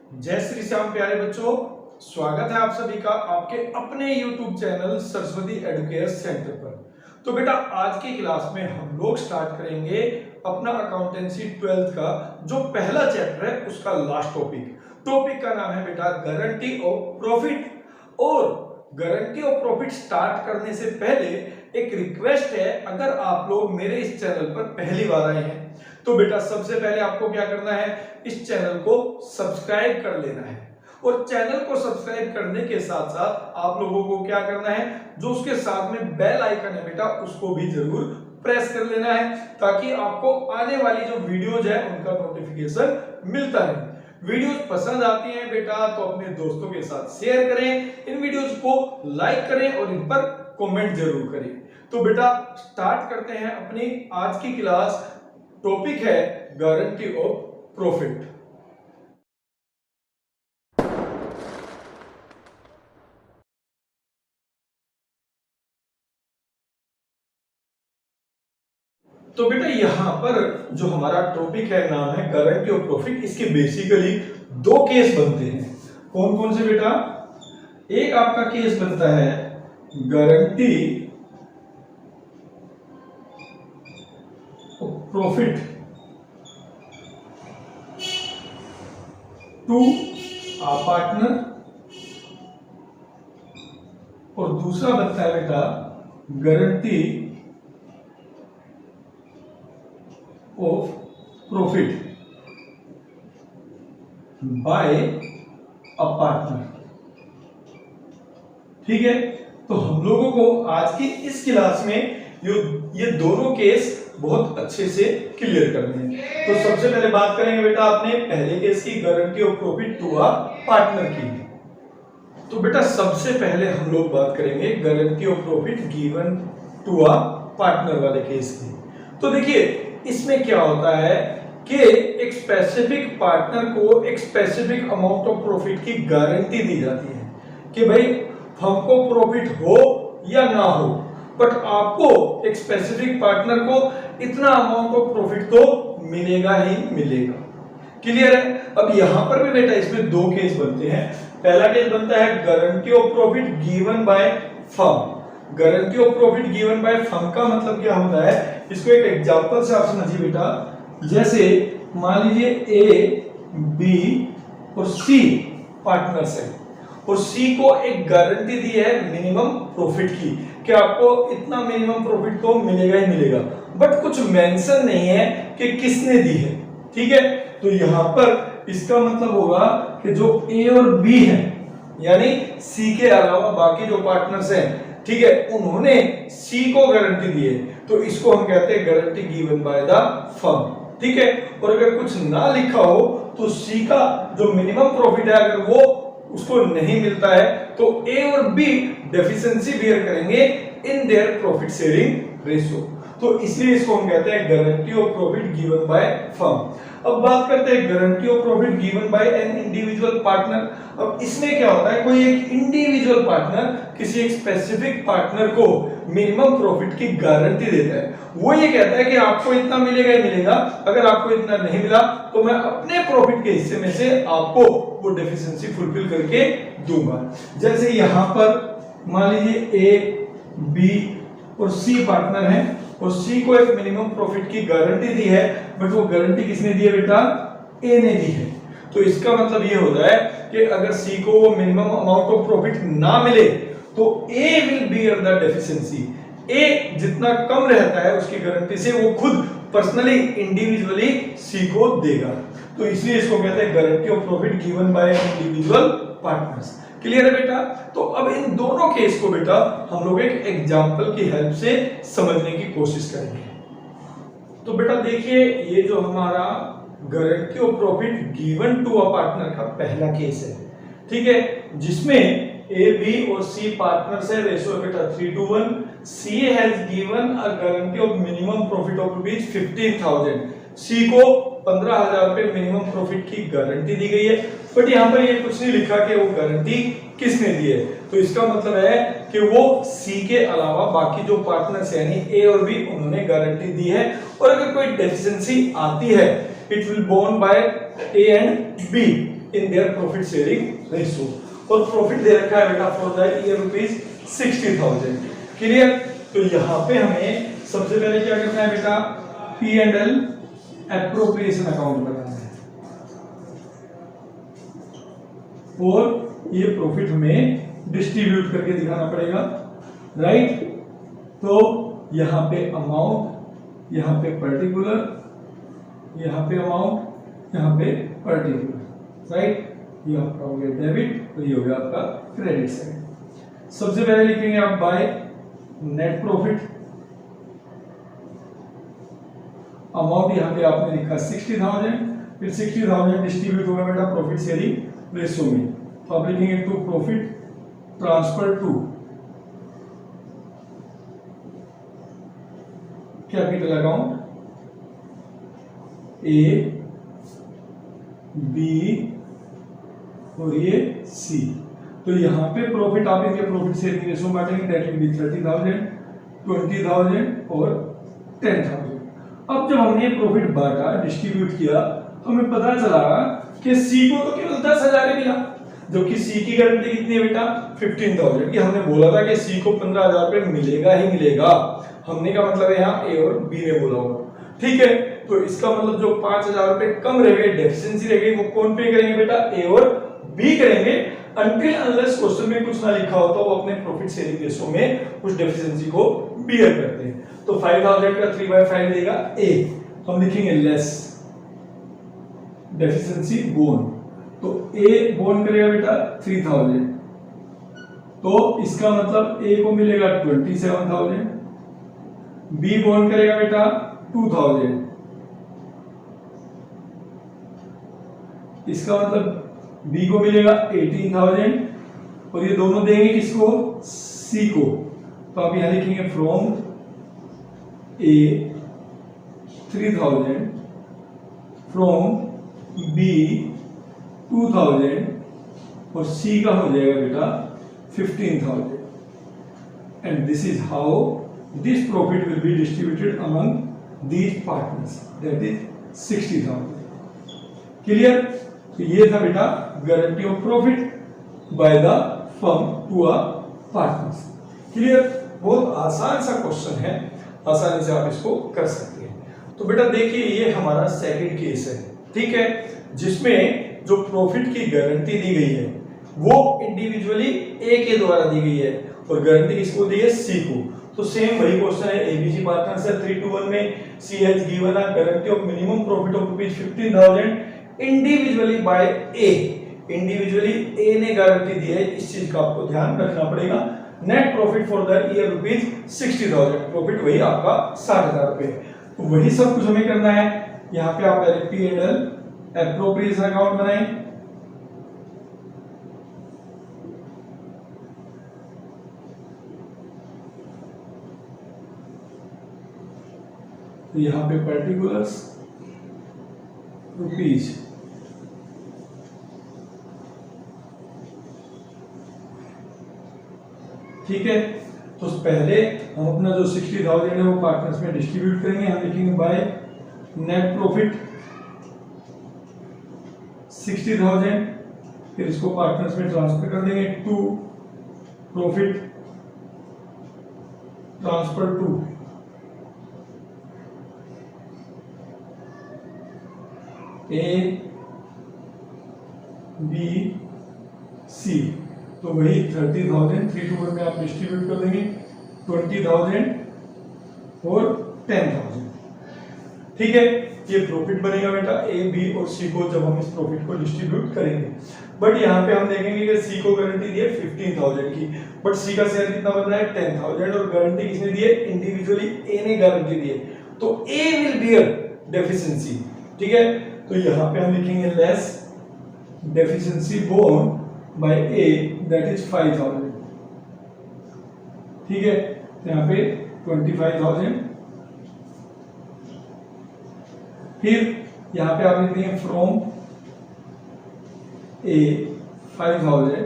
जय श्री श्याम प्यारे बच्चों, स्वागत है आप सभी का आपके अपने YouTube channel Saraswati Educare centre पर। तो बेटा आज की क्लास में हम लोग स्टार्ट करेंगे अपना अकाउंटेंसी 12th का जो पहला चैप्टर है उसका लास्ट टॉपिक का नाम है बेटा गारंटी ऑफ प्रॉफिट। और गारंटी ऑफ प्रॉफिट स्टार्ट करने से पहले एक रिक्वेस्ट है, अगर आप लोग मेरे इस चैनल पर पहली बार आए हैं तो बेटा सबसे पहले आपको क्या करना है, इस चैनल को सब्सक्राइब कर लेना है। और चैनल को सब्सक्राइब करने के साथ साथ आप लोगों को क्या करना है, जो उसके साथ में बेल आइकन है बेटा उसको भी जरूर प्रेस कर लेना है, ताकि आपको आने वाली जो वीडियोज है उनका नोटिफिकेशन मिलता रहे। वीडियोस पसंद आती हैं बेटा तो अपने दोस्तों के साथ शेयर करें, इन वीडियोस को लाइक करें और इन पर कमेंट जरूर करें। तो बेटा स्टार्ट करते हैं अपनी आज की क्लास। टॉपिक है गारंटी ऑफ प्रॉफिट। तो बेटा यहां पर जो हमारा टॉपिक है नाम है गारंटी ऑफ प्रॉफिट। इसके बेसिकली दो केस बनते हैं। कौन कौन से बेटा? एक आपका केस बनता है guarantee of profit to a partner, और दूसरा बनता है बेटा guarantee of profit by a partner. ठीक है, तो हम लोगों को आज की इस क्लास में ये दोनों केस बहुत अच्छे से क्लियर करने हैं। तो सबसे पहले बात करेंगे बेटा अपने पहले केस की, guarantee of profit to a partner की। तो बेटा सबसे पहले हम लोग बात करेंगे guarantee of profit given to a partner वाले केस की। तो देखिए इसमें क्या होता है कि एक स्पेसिफिक पार्टनर को एक स्पेसिफिक अमाउंट ऑफ प्रॉफिट की गारंटी दी जाती है कि भाई हमको प्रॉफिट हो या ना हो, बट आपको एक स्पेसिफिक पार्टनर को इतना अमाउंट ऑफ प्रॉफिट तो मिलेगा ही मिलेगा। क्लियर है? अब यहां पर भी बेटा इसमें दो केस बनते हैं। पहला केस बनता है guarantee of profit given by firm. Guarantee of profit given by firm का मतलब क्या होता है, इसको एक एग्जांपल से आप समझिए बेटा। जैसे मान लीजिए ए, बी और सी पार्टनर्स है, और सी को एक गारंटी दी है मिनिमम प्रॉफिट की कि आपको इतना मिनिमम प्रॉफिट तो मिलेगा ही मिलेगा, बट कुछ मेंशन नहीं है कि किसने दी है। ठीक है, तो यहां पर इसका मतलब होगा कि जो ए और बी है यानी सी के अलावा बाकी जो पार्टनर्स हैं, ठीक है, उन्होंने सी को गारंटी दी है, तो इसको हम कहते हैं guarantee given by the firm. ठीक है, और अगर कुछ ना लिखा हो तो सी का जो मिनिमम प्रॉफिट है अगर वो उसको नहीं मिलता है तो ए और बी डेफिशिएंसी बियर करेंगे इन देयर प्रॉफिट शेयरिंग रेशियो। तो इसलिए इसको हम कहते हैं guarantee of profit given by firm. अब बात करते हैं guarantee of profit given by N individual partner. अब इसमें क्या होता है, कोई एक इंडिविजुअल पार्टनर किसी एक स्पेसिफिक पार्टनर को मिनिमम प्रॉफिट की गारंटी देता है। वो ये कहता है कि आपको इतना मिलेगा ही मिलेगा, अगर आपको इतना नहीं मिला तो मैं अपने प्रॉफिट के हिस्से में से आपको वो डेफिशिएंसी फुलफिल करके दूंगा। जैसे यहां पर मान लीजिए ए, बी और सी पार्टनर हैं, और सी को एक मिनिमम प्रॉफिट की गारंटी दी है, बट वो गारंटी किसने दी है बेटा? ए ने दी है। तो इसका मतलब ये होता है कि अगर सी को वो मिनिमम अमाउंट ऑफ प्रॉफिट ना मिले तो ए विल बियर द डेफिशिएंसी। ए जितना कम रहता है उसकी गारंटी से वो खुद पर्सनली इंडिविजुअली सी को देगा। तो इसलिए इसको कहते हैं guarantee of profit given by individual partners. Clear है बेटा? तो अब इन दोनों केस को बेटा हम लोग एक एग्जांपल की हेल्प से समझने की कोशिश करेंगे। तो बेटा देखिए ये जो हमारा guarantee of profit given to a partner का पहला केस है, ठीक है, जिसमें ए, बी और सी पार्टनर्स है, रेशियो है बेटा 3:1। C has given a guarantee of minimum profit of rupees 15,000। C को 15,000 रुपए मिनिमम प्रॉफिट की गारंटी दी गई है, बट यहाँ पर ये कुछ नहीं लिखा कि वो गारंटी किसने दी है। तो इसका मतलब है कि वो सी के अलावा बाकी जो पार्टनर्स यानी ए और बी उन्होंने गारंटी दी है, और अगर कोई डेफिशिएंसी आती है it will borne by A and B. In their profit sharing ratio. और प्रॉफिट दे रखा है बेटा फॉर द ईयर ₹60,000। क्लियर? तो यहाँ पे हमें सबसे पहले क्या करना है बेटा, P&L एप्रोप्रिएशन अकाउंट बनाना है और ये प्रॉफिट हमें डिस्ट्रीब्यूट करके दिखाना पड़ेगा, राइट? तो यहाँ पे अमाउंट, यहाँ पे पर्टिकुलर, यहाँ पे अमाउंट, यहाँ पे पर्टिकुलर, राइट? ये आपका हो गया डेबिट और ये हो गया आपका क्रेडिट साइड। सबसे पहले लिखेंगे आप बाय नेट प्रॉफिट, अमाउंट यहाँ पे आपने लिखा 60,000, फिर 60,000 डिस्ट्रीब्यूट होगा बेटा प्रॉफिट शेयरिंग रेशियो में, तो आप लिखेंगे to profit transfer to capital account A, B और ये सी। तो यहाँ पे प्रॉफिट आप इनके प्रॉफिट शेयरिंग रेशियो बांटेंगे, दैट विल बी 30,000, 20,000 और 10,000। अब जब हमने प्रॉफिट बांटा, डिस्ट्रीब्यूट किया, तो हमें पता चला कि सी को तो केवल 10,000 मिला, जबकि सी की गारंटी कितनी है बेटा 15,000 की। हमने बोला था कि सी को 15,000 रुपए मिलेगा ही मिलेगा, हमने का मतलब है यहाँ ए और बी ने बोला होगा, ठीक है? तो इसका मतलब जो 5,000 रुपए कम रह गए, डेफिशिएंसी रह गई, वो कौन पे करेंगे बेटा, ए और बी करेंगे, अनटिल अनलेस क्वेश्चन में कुछ ना लिखा होता, वो अपने प्रॉफिट शेयरिंग रेशियो में उस डेफिशिएंसी को बियर करते हैं। तो 5,000 का 3/5 देगा ए, तो हम लिखेंगे लेस डेफिशिएंसी बोन, तो ए बोन करेगा बेटा 3,000, तो इसका मतलब ए को मिलेगा 27,000, बी बोन करेगा बेटा 2,000, इसका मतलब बी को मिलेगा 18,000 और ये दोनों देंगे किसको, सी को, तो आप यहां लिखेंगे फ्रॉम ए 3,000, फ्रॉम बी 2,000 और सी का हो जाएगा बेटा 15,000, and this is how this profit will be distributed among these partners, that is 60,000। Clear? तो ये था बेटा guarantee of profit by the firm to a partners. Clear? बहुत आसान सा क्वेश्चन है, आसानी से आप इसको कर सकते हैं। तो बेटा देखिए ये हमारा सेकंड केस है, ठीक है, जिसमें जो प्रॉफिट की गारंटी दी गई है वो इंडिविजुअली ए के द्वारा दी गई है और गारंटी किसको दी है, सी को। तो सेम वही क्वेश्चन है, एबीसी पार्टनर्स है 3-1 में, C has given a guarantee of minimum profit of ₹15,000 individually by A. Individually A ने गारंटी दी है, इस चीज का आपको ध्यान रखना पड़ेगा। Net profit for the year ₹60,000, profit वही आपका 60,000 रुपए। तो वही सब कुछ हमें करना है। यहाँ पे आप पहले P&L एप्रोप्रिएशन अकाउंट बनाएं, तो यहाँ पे पर्टिकुलर्स रुपीज, ठीक है। तो पहले हम अपना जो 60,000 है वो पार्टनर्स में डिस्ट्रीब्यूट करेंगे। हम लिखेंगे बाय नेट प्रॉफिट 60,000, फिर इसको पार्टनर्स में ट्रांसफर कर देंगे to profit transfer to A B C. तो वही 30,000 3-1 में आप डिस्ट्रीब्यूट कर देंगे, 20,000 और 10,000, ठीक है। ये प्रॉफिट बनेगा बेटा ए बी और सी को जब हम इस प्रॉफिट को डिस्ट्रीब्यूट करेंगे। बट यहाँ पे हम देखेंगे कि सी को गारंटी दी है 15,000 की, बट सी का शेयर कितना बन रहा है 10,000 और गारंटी किसने दी है, इंडिविजुअली ए ने गारंटी दी है, तो ए विल बियर डेफिशिएंसी, ठीक है। तो यहाँ पे हम लिखेंगे less deficiency borne by A that is 5,000, ठीक है। तो यहाँ पे 25,000, फिर यहाँ पे आप लिखते हैं फ्रॉम ए 5,000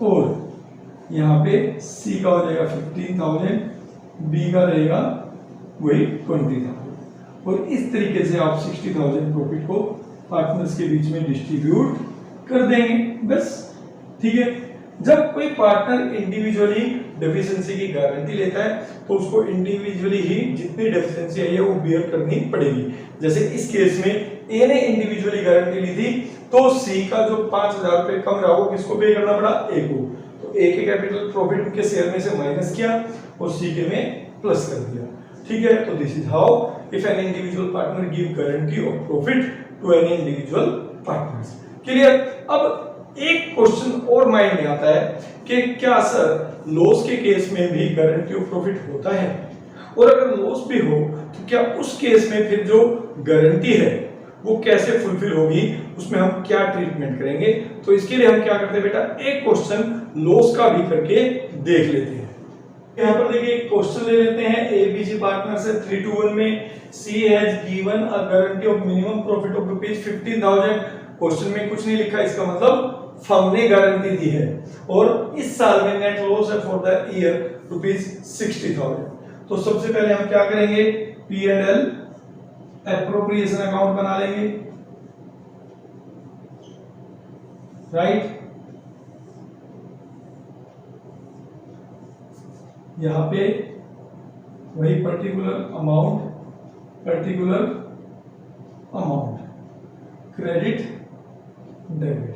और यहाँ पे सी का हो जाएगा 15,000, बी का रहेगा वही 20,000 और इस तरीके से आप 60,000 प्रॉफिट को पार्टनर्स के बीच में डिस्ट्रीब्यूट कर देंगे, बस। ठीक है, जब कोई पार्टनर इंडिविजुअली डेफिशिएंसी की गारंटी लेता है तो उसको इंडिविजुअली ही जितनी डेफिशिएंसी आई है वो बियर करनी पड़ेगी। जैसे इस केस में ए ने इंडिविजुअली गारंटी ली थी तो सी का जो 5000 रुपए कम रहा वो किसको पे करना पड़ा, ए को। तो ए के कैपिटल प्रॉफिट उनके शेयर में से माइनस किया और सी के में प्लस कर दिया। ठीक है, तो this is how if an individual partner give guarantee of profit to an individual partners. Clear. अब एक क्वेश्चन और माइंड में आता है कि क्या सर लॉस के केस में भी गारंटी ऑफ प्रॉफिट होता है, और अगर लॉस भी हो तो क्या उस केस में फिर जो गारंटी है वो कैसे फुलफिल होगी, उसमें हम क्या ट्रीटमेंट करेंगे। तो इसके लिए हम क्या करते हैं बेटा, एक क्वेश्चन लॉस का भी करके देख लेते हैं। यहाँ पर देखिए एक क्वेश्चन ले लेते हैं। एबीसी पार्टनर से 3-1 में C has given a guarantee of minimum profit of ₹15,000। Question में कुछ नहीं लिखा, इसका मतलब फर्म ने गारंटी दी है और इस साल में नेट लॉस है फॉर द ईयर ₹60,000। तो सबसे पहले हम क्या करेंगे, P&L एप्रोप्रिएशन अकाउंट बना लेंगे, राइट। यहां पे वही पर्टिकुलर अमाउंट क्रेडिट डेबिट।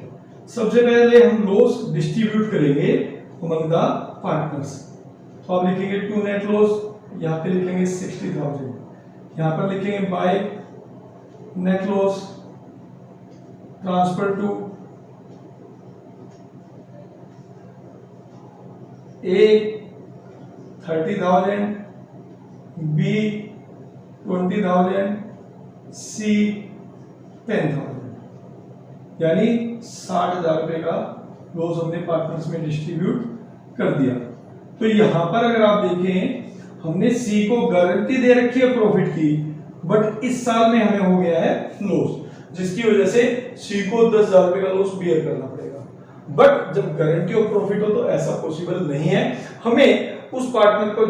सबसे पहले हम लॉस डिस्ट्रीब्यूट करेंगे अमंग द पार्टनर्स। तो आप लिखेंगे टू नेट लॉस, यहां पे लिखेंगे 60,000, यहां पर लिखेंगे by net loss transfer to A 30,000, B 20,000, C 10,000, यानी 60,000 रुपए का लॉस हमने पार्टनर्स में डिस्ट्रीब्यूट कर दिया। तो यहां पर अगर आप देखें हमने सी को गारंटी दे रखी है प्रॉफिट की, बट इस साल में हमें हो गया है लॉस, जिसकी वजह से सी को 10,000 रुपए का लॉस बियर करना पड़ेगा। बट जब गारंटी ऑफ प्रॉफिट हो तो ऐसा पॉसिबल नहीं है, हमें उस पार्टनर को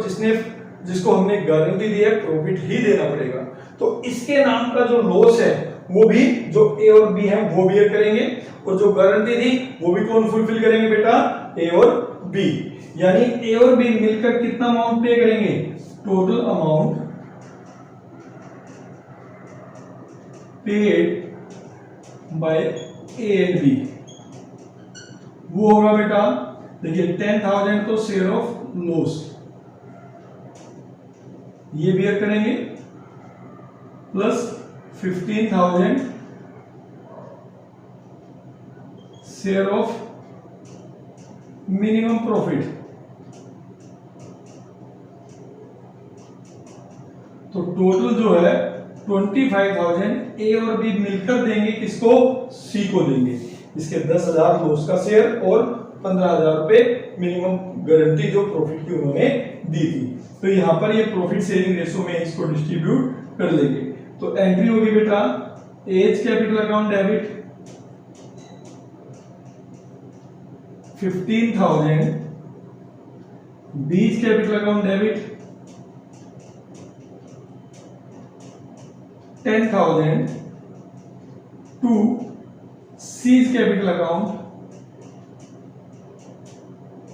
जिसको हमने गारंटी दी है प्रॉफिट ही देना पड़ेगा। तो इसके नाम का जो लॉस है वो भी जो ए और बी है वो बियर करेंगे, और जो गारंटी दी वो भी कौन फुलफिल करेंगे बेटा, ए और बी। यानी ए और बी मिलकर कितना अमाउंट पे करेंगे, total amount paid by A and B वो होगा बेटा, देखिए 10,000 तो शेयर ऑफ लॉस ये बियर करेंगे, plus 15,000 share of minimum profit. तो टोटल जो है 25,000 ए और बी मिलकर देंगे, किसको, सी को देंगे। इसके 10,000 लॉस का शेयर और 15,000 रुपए मिनिमम गारंटी जो प्रॉफिट की उन्होंने दी थी। तो यहां पर ये प्रॉफिट शेयरिंग रेशो में इसको डिस्ट्रीब्यूट कर लेंगे। तो एंट्री होगी बेटा as capital account debit 15,000, B's capital account debit 10,000 to C's capital account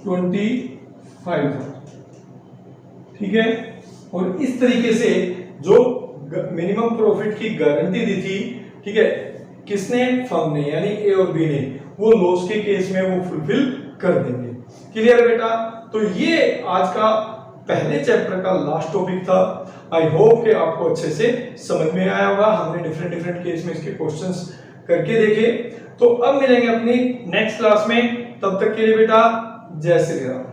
25,000। ठीक है, और इस तरीके से जो मिनिमम प्रॉफिट की गारंटी दी थी, ठीक है, किसने, फर्म ने, यानी ए और बी ने, वो लॉस के केस में वो फुलफिल कर देंगे। क्लियर बेटा। तो ये आज का पहले चैप्टर का लास्ट टॉपिक था। आई होप कि आपको अच्छे से समझ में आया होगा। हमने डिफरेंट केस में इसके क्वेश्चंस करके देखे। तो अब मिलेंगे अपनी नेक्स्ट क्लास में, तब तक के लिए बेटा जय श्री राम।